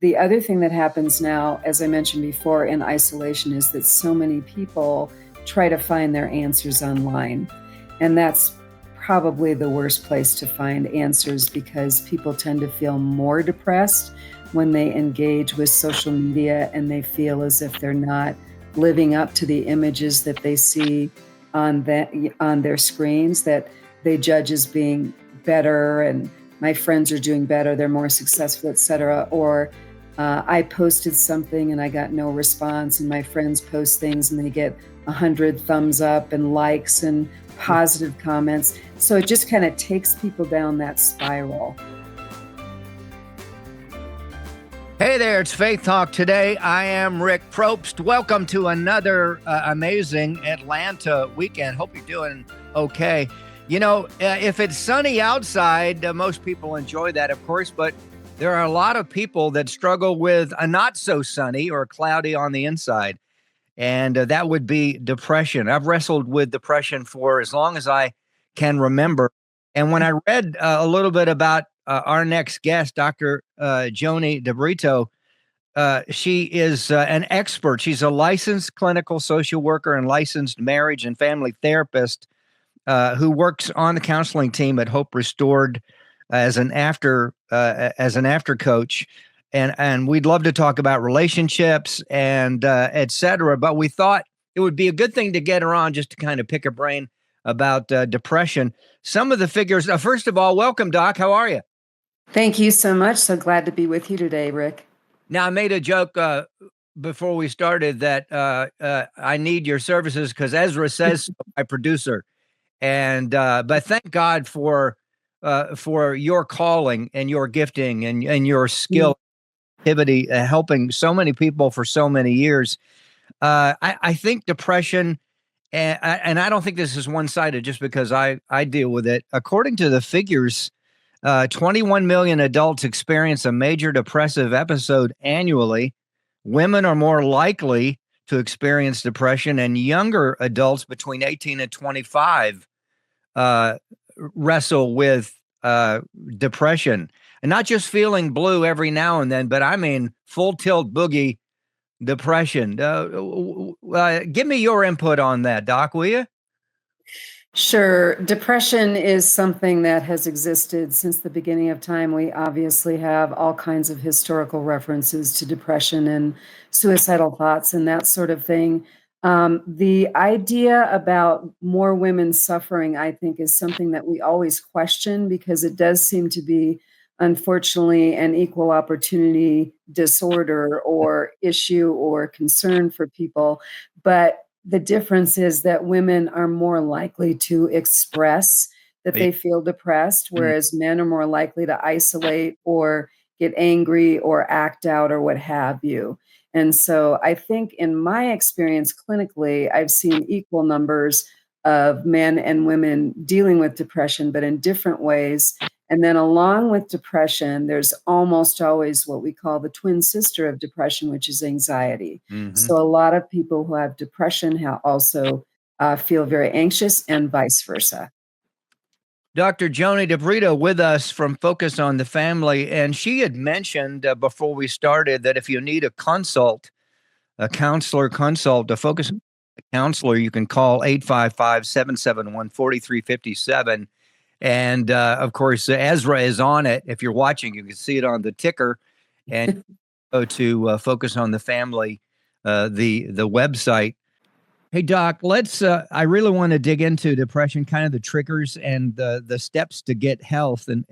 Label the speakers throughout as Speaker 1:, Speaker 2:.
Speaker 1: the other thing that happens now, as I mentioned before, in isolation is that so many people try to find their answers online. And that's probably the worst place to find answers, because people tend to feel more depressed when they engage with social media and they feel as if they're not living up to the images that they see on their screens, that they judge as being better, and my friends are doing better, they're more successful, etc. Or I posted something and I got no response, and my friends post things and they get 100 thumbs up and likes and positive comments. So it just kind of takes people down that spiral.
Speaker 2: Hey there, it's Faith Talk Today. I am Rick Probst. Welcome to another amazing Atlanta weekend. Hope you're doing okay. You know, if it's sunny outside, most people enjoy that, of course, but there are a lot of people that struggle with a not so sunny or cloudy on the inside, and that would be depression. I've wrestled with depression for as long as I can remember. And when I read a little bit about our next guest, Dr. Joannie DeBrito, she is an expert. She's a licensed clinical social worker and licensed marriage and family therapist who works on the counseling team at Hope Restored as an after coach. And we'd love to talk about relationships and et cetera. But we thought it would be a good thing to get her on just to kind of pick her brain about depression. Some of the figures. First of all, welcome, Doc. How are you?
Speaker 1: Thank you so much. So glad to be with you today, Rick.
Speaker 2: Now, I made a joke before we started that I need your services because Ezra says so, my producer. And but thank God for your calling and your gifting and your skill, activity, helping so many people for so many years. I think depression, and I don't think this is one-sided just because I deal with it. According to the figures, 21 million adults experience a major depressive episode annually. Women are more likely to experience depression, and younger adults between 18 and 25 wrestle with depression. And not just feeling blue every now and then, but I mean full tilt boogie depression. Give me your input on that, Doc, will you?
Speaker 1: Sure. Depression is something that has existed since the beginning of time. We obviously have all kinds of historical references to depression and suicidal thoughts and that sort of thing. The idea about more women suffering, I think, is something that we always question, because it does seem to be, unfortunately, an equal opportunity disorder or issue or concern for people. But the difference is that women are more likely to express that they feel depressed, whereas men are more likely to isolate or get angry or act out or what have you. And so I think in my experience clinically, I've seen equal numbers of men and women dealing with depression, but in different ways. And then along with depression, there's almost always what we call the twin sister of depression, which is anxiety. Mm-hmm. So a lot of people who have depression also feel very anxious, and vice versa.
Speaker 2: Dr. Joannie DeBrito with us from Focus on the Family, and she had mentioned before we started that if you need a counselor consult, to focus on a counselor, you can call 855-771-4357. And of course, Ezra is on it. If you're watching, you can see it on the ticker, and go to Focus on the Family, the website. Hey, Doc, let's. I really want to dig into depression, kind of the triggers and the steps to get health and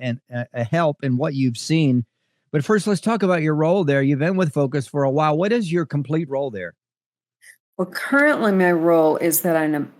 Speaker 2: help and what you've seen. But first, let's talk about your role there. You've been with Focus for a while. What is your complete role there?
Speaker 1: Well, currently my role is that I am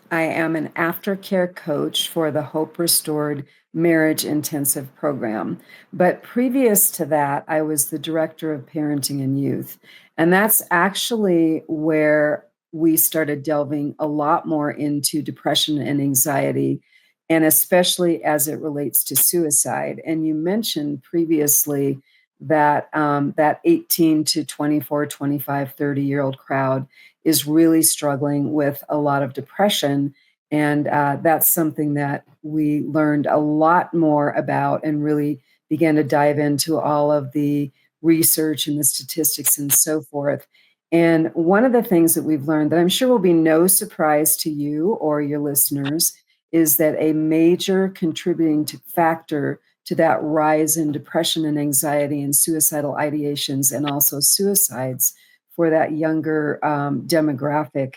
Speaker 1: an aftercare coach for the Hope Restored Marriage Intensive Program. But previous to that, I was the director of parenting and youth. And that's actually where we started delving a lot more into depression and anxiety, and especially as it relates to suicide. And you mentioned previously that that 18 to 24, 25, 30-year-old crowd is really struggling with a lot of depression. And that's something that we learned a lot more about and really began to dive into all of the research and the statistics and so forth. And one of the things that we've learned that I'm sure will be no surprise to you or your listeners is that a major contributing factor to that rise in depression and anxiety and suicidal ideations and also suicides for that younger demographic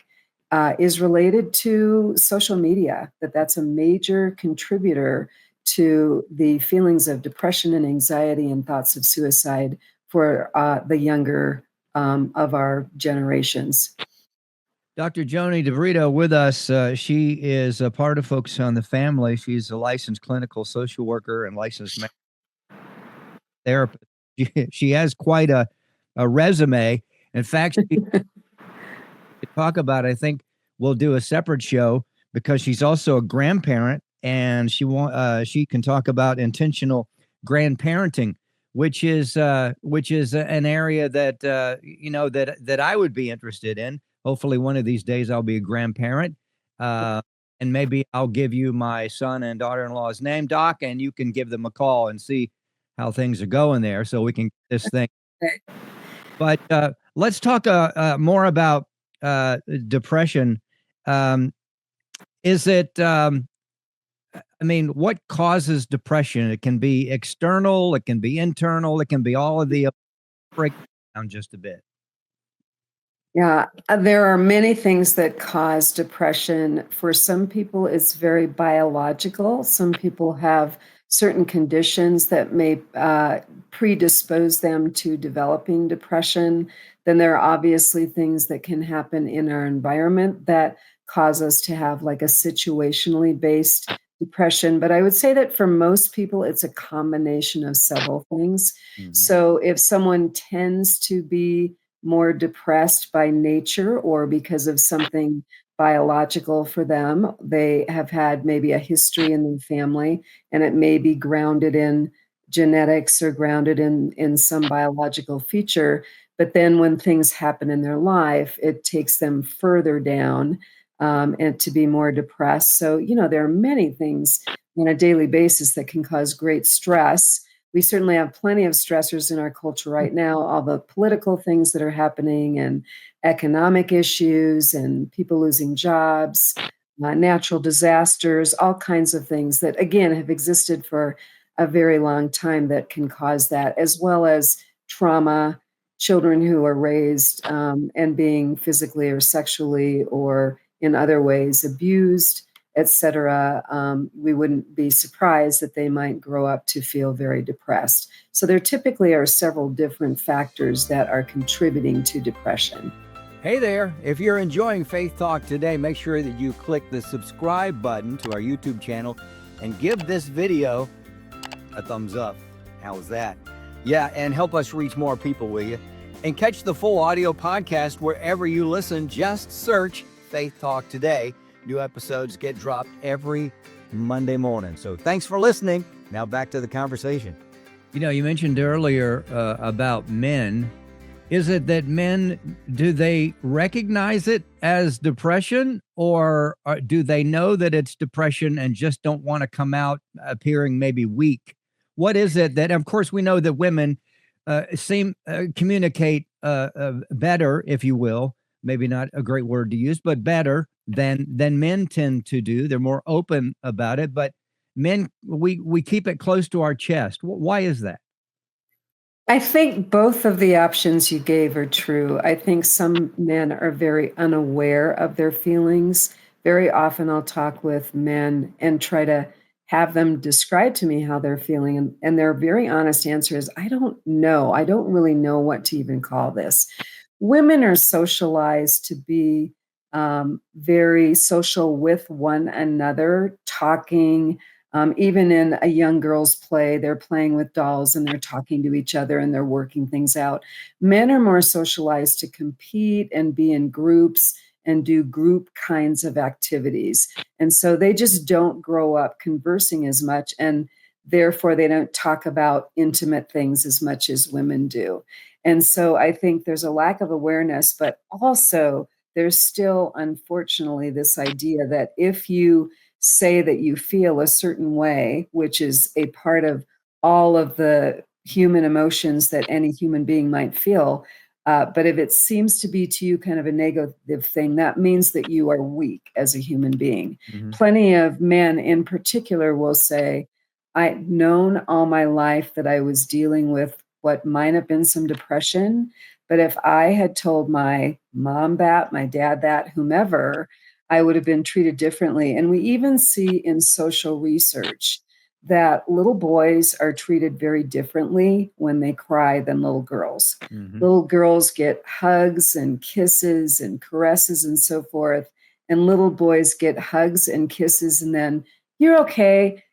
Speaker 1: is related to social media, that's a major contributor to the feelings of depression and anxiety and thoughts of suicide for the younger of our generations.
Speaker 2: Dr. Joannie DeBrito with us. She is a part of Focus on the Family. She's a licensed clinical social worker and licensed therapist. She has quite a resume. In fact, she talk about, I think we'll do a separate show because she's also a grandparent, and she can talk about intentional grandparenting, which is an area that that I would be interested in. Hopefully one of these days I'll be a grandparent, and maybe I'll give you my son and daughter-in-law's name, Doc, and you can give them a call and see how things are going there, so we can get this thing. But let's talk more about depression. Is it? What causes depression? It can be external, it can be internal, it can be all of the. Break down just a bit.
Speaker 1: Yeah, there are many things that cause depression. For some people, it's very biological. Some people have certain conditions that may predispose them to developing depression. Then there are obviously things that can happen in our environment that cause us to have like a situationally based depression. But I would say that for most people, it's a combination of several things. Mm-hmm. So if someone tends to be more depressed by nature or because of something biological for them, they have had maybe a history in their family, and it may be grounded in genetics or grounded in some biological feature. But then when things happen in their life, it takes them further down and to be more depressed. So, there are many things on a daily basis that can cause great stress. We certainly have plenty of stressors in our culture right now, all the political things that are happening and economic issues and people losing jobs, natural disasters, all kinds of things that, again, have existed for a very long time that can cause that, as well as trauma, children who are raised and being physically or sexually or in other ways abused, etc. We wouldn't be surprised that they might grow up to feel very depressed. So there typically are several different factors that are contributing to depression.
Speaker 3: Hey there, if you're enjoying Faith Talk Today, make sure that you click the subscribe button to our YouTube channel and give this video a thumbs up. How's that? Yeah, and help us reach more people, will you? And catch the full audio podcast wherever you listen. Just search Faith Talk Today. New episodes get dropped every Monday morning. So thanks for listening. Now back to the conversation.
Speaker 2: You mentioned earlier about men. Is it that men, do they recognize it as depression, or do they know that it's depression and just don't want to come out appearing maybe weak? What is it that, of course, we know that women communicate better, if you will, maybe not a great word to use, but better than men tend to do. They're more open about it, but men, we keep it close to our chest. Why is that?
Speaker 1: I think both of the options you gave are true. I think some men are very unaware of their feelings. Very often I'll talk with men and try to have them describe to me how they're feeling. And their very honest answer is, I don't know. I don't really know what to even call this. Women are socialized to be very social with one another, talking. Even in a young girl's play, they're playing with dolls and they're talking to each other and they're working things out. Men are more socialized to compete and be in groups and do group kinds of activities. And so they just don't grow up conversing as much, and therefore they don't talk about intimate things as much as women do. And so I think there's a lack of awareness, but also there's still, unfortunately, this idea that if you say that you feel a certain way, which is a part of all of the human emotions that any human being might feel. But if it seems to be to you kind of a negative thing, that means that you are weak as a human being.
Speaker 3: Mhm.
Speaker 1: Plenty of men in particular will say, I've known all my life that I was dealing with what might have been some depression. But if I had told my mom that, my dad that, whomever, I would have been treated differently. And we even see in social research that little boys are treated very differently when they cry than little girls.
Speaker 3: Mhm.
Speaker 1: Little girls get hugs and kisses and caresses and so forth. And little boys get hugs and kisses and then, you're okay,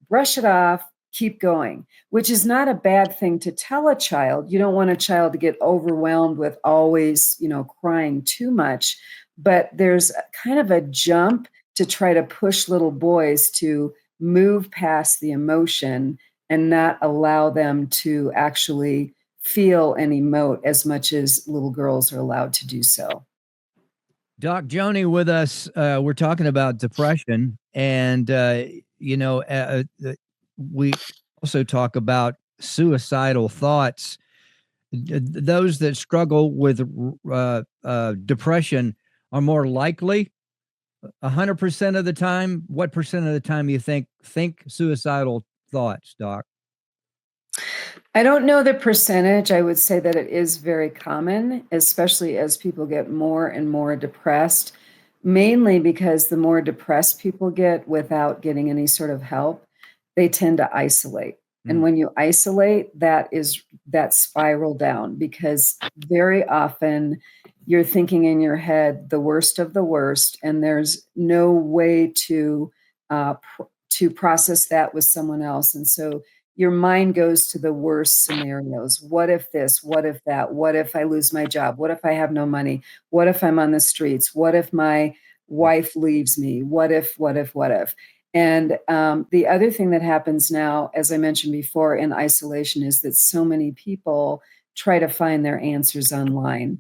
Speaker 1: brush it off, keep going, which is not a bad thing to tell a child. You don't want a child to get overwhelmed with always, crying too much. But there's kind of a jump to try to push little boys to move past the emotion and not allow them to actually feel and emote as much as little girls are allowed to do so.
Speaker 2: Doc Joni with us. We're talking about depression, and we also talk about suicidal thoughts. Those that struggle with depression are more likely 100% of the time. What percent of the time you think suicidal thoughts, Doc?
Speaker 1: I don't know the percentage. I would say that it is very common, especially as people get more and more depressed, mainly because the more depressed people get without getting any sort of help, they tend to isolate. And when you isolate, that spiral down because very often you're thinking in your head the worst of the worst, and there's no way to process that with someone else. And so your mind goes to the worst scenarios. What if this? What if that? What if I lose my job? What if I have no money? What if I'm on the streets? What if my wife leaves me? What if, what if, what if? And the other thing that happens now, as I mentioned before, in isolation is that so many people try to find their answers online.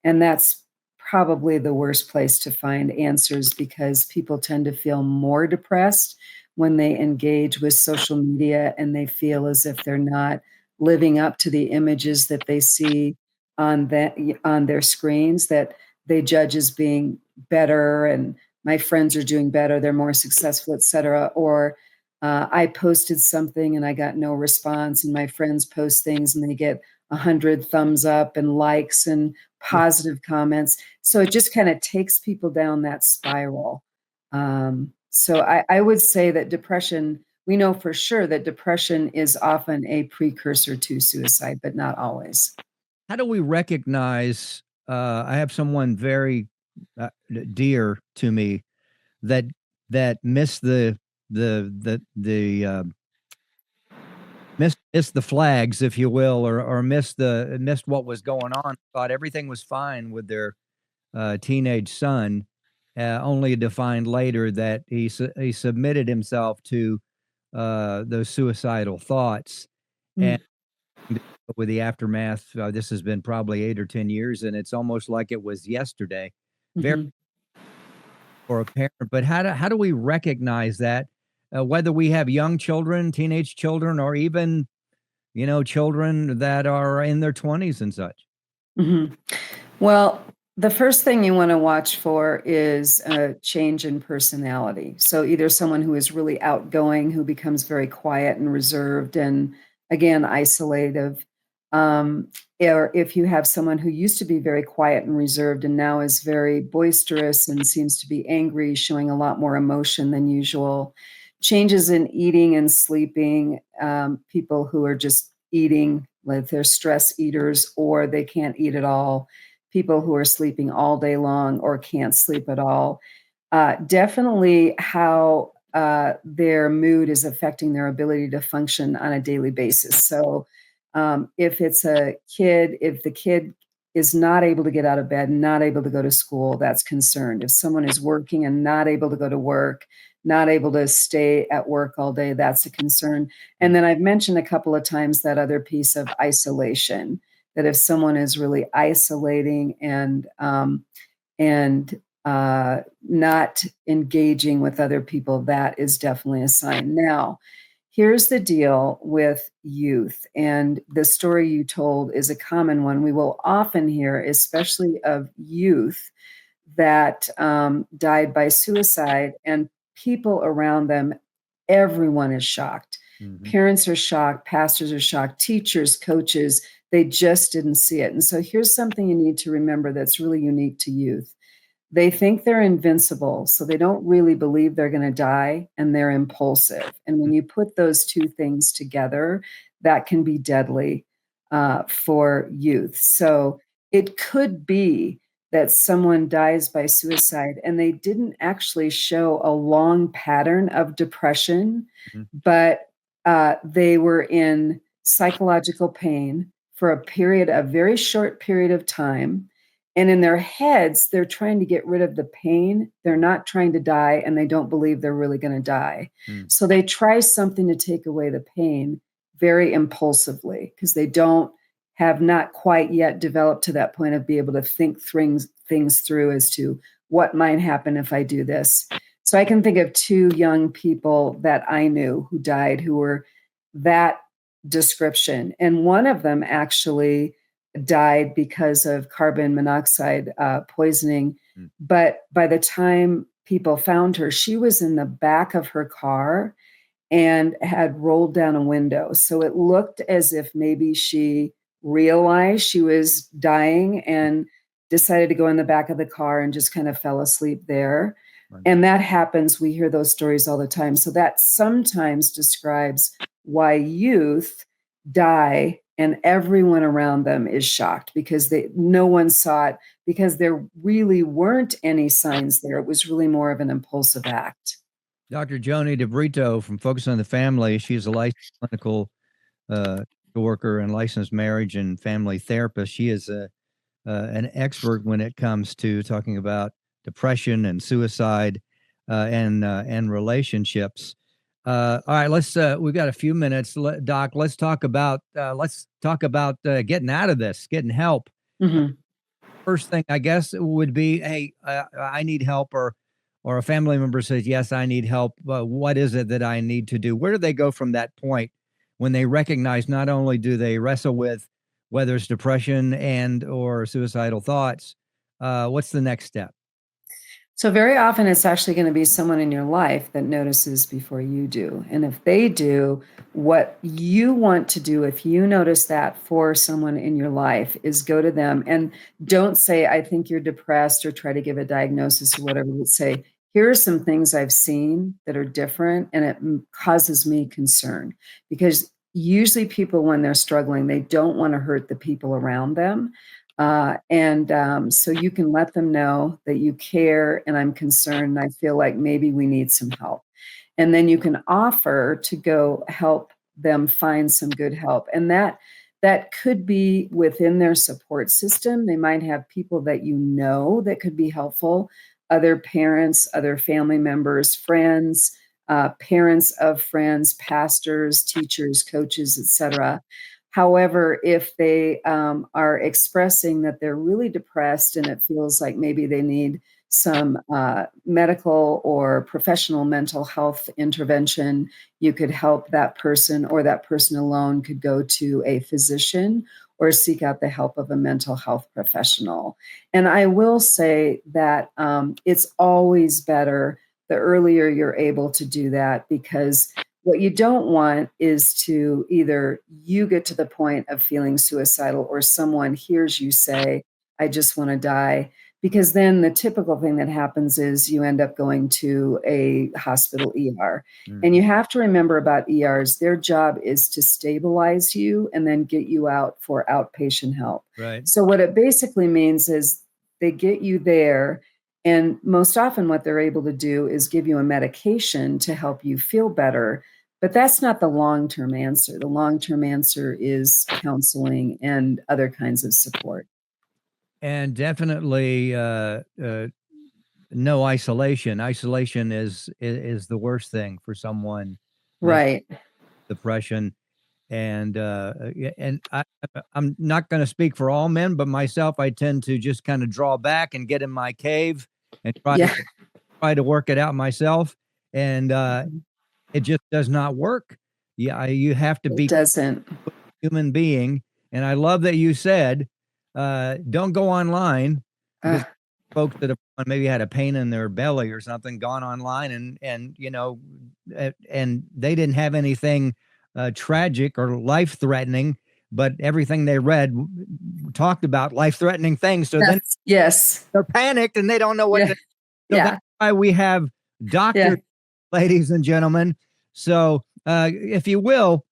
Speaker 1: And that's probably the worst place to find answers because people tend to feel more depressed when they engage with social media and they feel as if they're not living up to the images that they see on their screens that they judge as being better, and my friends are doing better, they're more successful, etc. Or I posted something and I got no response, and my friends post things and they get 100 thumbs up and likes and positive comments. So it just kind of takes people down that spiral. So I would say that depression, we know for sure that depression is often a precursor to suicide, but not always.
Speaker 2: How do we recognize? I have someone very dear to me that missed missed the flags, if you will, or missed what was going on. Thought everything was fine with their teenage son, only to find later that he submitted himself to those suicidal thoughts.
Speaker 1: Mm.
Speaker 2: And with the aftermath, this has been probably 8 or 10 years, and it's almost like it was yesterday. Very
Speaker 1: Mhm.
Speaker 2: for a parent, but how do we recognize that? Whether we have young children, teenage children, or even children that are in their 20s and such.
Speaker 1: Mhm. Well, the first thing you want to watch for is a change in personality. So either someone who is really outgoing, who becomes very quiet and reserved and again isolative, or if you have someone who used to be very quiet and reserved and now is very boisterous and seems to be angry, showing a lot more emotion than usual. Changes in eating and sleeping, people who are just eating, like they're stress eaters or they can't eat at all, people who are sleeping all day long or can't sleep at all. Definitely how their mood is affecting their ability to function on a daily basis. So if it's a kid, if the kid is not able to get out of bed, not able to go to school, that's concerned. If someone is working and not able to go to work, not able to stay at work all day, that's a concern. And then I've mentioned a couple of times that other piece of isolation, that if someone is really isolating and not engaging with other people, that is definitely a sign. Now, Here's the deal with youth, and the story you told is a common one. We will often hear, especially of youth that died by suicide, and people around them, everyone is shocked. Parents are shocked, pastors are shocked, teachers, coaches, they just didn't see it. And so here's something you need to remember that's really unique to youth. They think they're invincible, so they don't really believe they're going to die, and they're impulsive. And when you put those two things together, that can be deadly for youth. So it could be that someone dies by suicide and they didn't actually show a long pattern of depression, but they were in psychological pain for a very short period of time. And in their heads, they're trying to get rid of the pain. They're not trying to die, and they don't believe they're really going to die. So they try something to take away the pain very impulsively because they have not quite yet developed to that point of being able to think things through as to what might happen if I do this. So I can think of two young people that I knew who died who were that description. And one of them actually died because of carbon monoxide poisoning. But by the time people found her, she was in the back of her car and had rolled down a window. So it looked as if maybe she realized she was dying and decided to go in the back of the car and just kind of fell asleep there. And that happens. We hear those stories all the time. So that sometimes describes why youth die and everyone around them is shocked because no one saw it, because there really weren't any signs there. It was really more of an impulsive act.
Speaker 2: Dr. Joannie DeBrito from Focus on the Family. She's a licensed clinical worker and licensed marriage and family therapist. She is an expert when it comes to talking about depression and suicide and relationships. All right, we've got a few minutes, Doc. Let's talk about getting out of this, getting help. First thing, I guess, would be, hey, I need help, or a family member says, yes, I need help. What is it that I need to do? Where do they go from that point when they recognize not only do they wrestle with whether it's depression and or suicidal thoughts, what's the next step?
Speaker 1: So very often it's actually going to be someone in your life that notices before you do. And if they do, what you want to do, if you notice that for someone in your life, is go to them and don't say, I think you're depressed, or try to give a diagnosis or whatever. But say, here are some things I've seen that are different, and it causes me concern. Because usually people, when they're struggling, they don't want to hurt the people around them. So you can let them know that you care and I'm concerned and I feel like maybe we need some help. And then you can offer to go help them find some good help. And that could be within their support system. They might have people that you know that could be helpful, other parents, other family members, friends, parents of friends, pastors, teachers, coaches, etc. However, if they are expressing that they're really depressed and it feels like maybe they need some medical or professional mental health intervention, you could help that person, or that person alone could go to a physician or seek out the help of a mental health professional. And I will say that it's always better the earlier you're able to do that, because what you don't want is to either you get to the point of feeling suicidal or someone hears you say, I just want to die. Because then the typical thing that happens is you end up going to a hospital ER. And you have to remember about ERs, their job is to stabilize you and then get you out for outpatient help.
Speaker 2: Right.
Speaker 1: So what it basically means is they get you there, and most often what they're able to do is give you a medication to help you feel better. But that's not the long-term answer. The long-term answer is counseling and other kinds of support.
Speaker 2: And definitely no isolation. Isolation is the worst thing for someone.
Speaker 1: Right.
Speaker 2: Depression. And I'm not going to speak for all men, but myself, I tend to just kind of draw back and get in my cave and try to work it out myself. And it just does not work.
Speaker 3: Yeah, you have to
Speaker 1: It
Speaker 3: be
Speaker 1: doesn't.
Speaker 3: a human being. And I love that you said, don't go online, because
Speaker 1: Uh,
Speaker 3: folks that have maybe had a pain in their belly or something, gone online and and they didn't have anything tragic or life threatening, but everything they read talked about life threatening things. So then
Speaker 1: yes.
Speaker 3: they're panicked and they don't know what
Speaker 1: Yeah.
Speaker 3: to. So
Speaker 1: Yeah.
Speaker 3: that's why we have doctors, ladies and gentlemen. So if you will,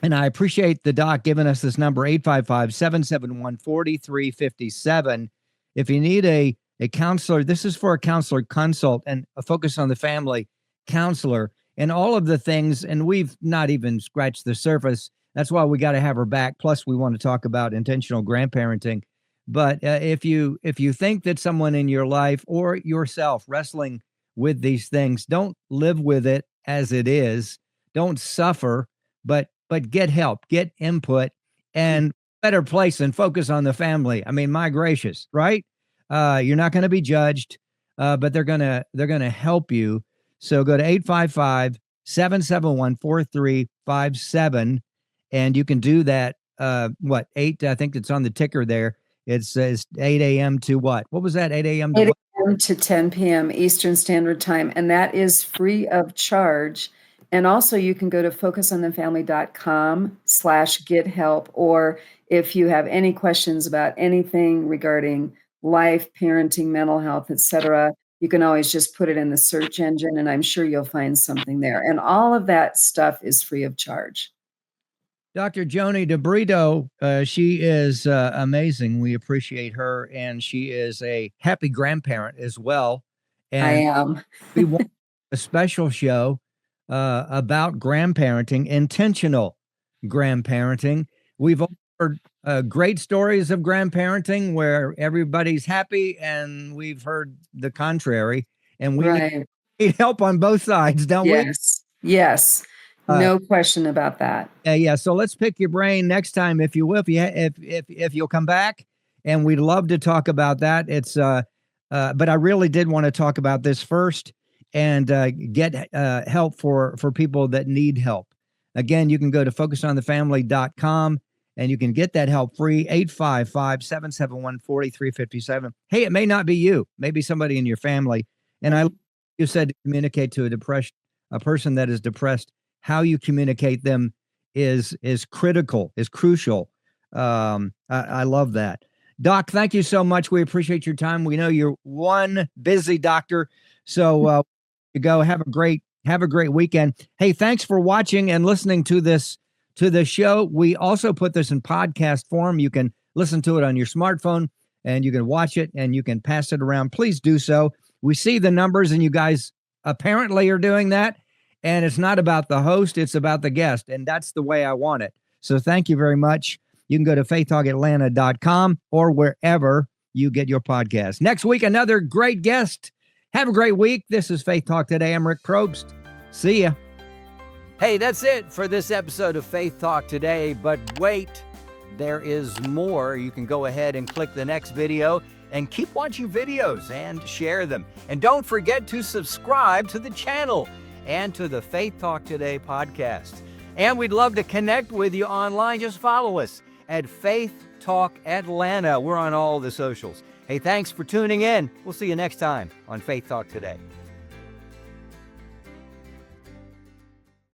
Speaker 3: and I appreciate the doc giving us this number, 855-771-4357. If you need a counselor, this is for a counselor consult and a focus on the family counselor and all of the things. And we've not even scratched the surface. That's why we got to have her back. Plus, we want to talk about intentional grandparenting. But if you think that someone in your life or yourself wrestling with these things, don't live with it as it is. Don't suffer, but get help, get input, and better place and focus on the family. I mean, my gracious, right? You're not going to be judged, but they're gonna help you. So go to 855-771-4357, and you can do that. What, 8? I think it's on the ticker there. It says 8 a.m. to what? What was that? 8 a.m. to
Speaker 1: 8
Speaker 3: what?
Speaker 1: a.m. to 10 p.m. Eastern Standard Time, and that is free of charge. And also you can go to focusonthefamily.com/get help, or if you have any questions about anything regarding life, parenting, mental health, etc., you can always just put it in the search engine and I'm sure you'll find something there. And all of that stuff is free of charge.
Speaker 3: Dr. Joannie DeBrito, she is amazing. We appreciate her, and she is a happy grandparent as well.
Speaker 1: I
Speaker 3: And
Speaker 1: am.
Speaker 3: we want a special show about grandparenting, intentional grandparenting. We've all heard great stories of grandparenting where everybody's happy, and we've heard the contrary. And we
Speaker 1: Right.
Speaker 3: need help on both sides, don't we?
Speaker 1: Yes. Yes.
Speaker 3: Uh,
Speaker 1: No question about that.
Speaker 3: Yeah, so let's pick your brain next time, if you will, if you'll come back, and we'd love to talk about that. It's but I really did want to talk about this first and get help for people that need help. Again, you can go to focusonthefamily.com and you can get that help free. 855-771-4357. Hey, it may not be you, maybe somebody in your family. And you said to communicate to a person that is depressed. How you communicate them is critical, is crucial. I love that. Doc, thank you so much. We appreciate your time. We know you're one busy doctor. So you go have a great weekend. Hey, thanks for watching and listening to this show. We also put this in podcast form. You can listen to it on your smartphone and you can watch it and you can pass it around. Please do so. We see the numbers and you guys apparently are doing that. And it's not about the host, it's about the guest. And that's the way I want it. So thank you very much. You can go to faithtalkatlanta.com or wherever you get your podcast. Next week, another great guest. Have a great week. This is Faith Talk Today. I'm Rick Probst. See ya. Hey, that's it for this episode of Faith Talk Today. But wait, there is more. You can go ahead and click the next video and keep watching videos and share them. And don't forget to subscribe to the channel and to the Faith Talk Today podcast. And we'd love to connect with you online. Just follow us at Faith Talk Atlanta. We're on all the socials. Hey, thanks for tuning in. We'll see you next time on Faith Talk Today.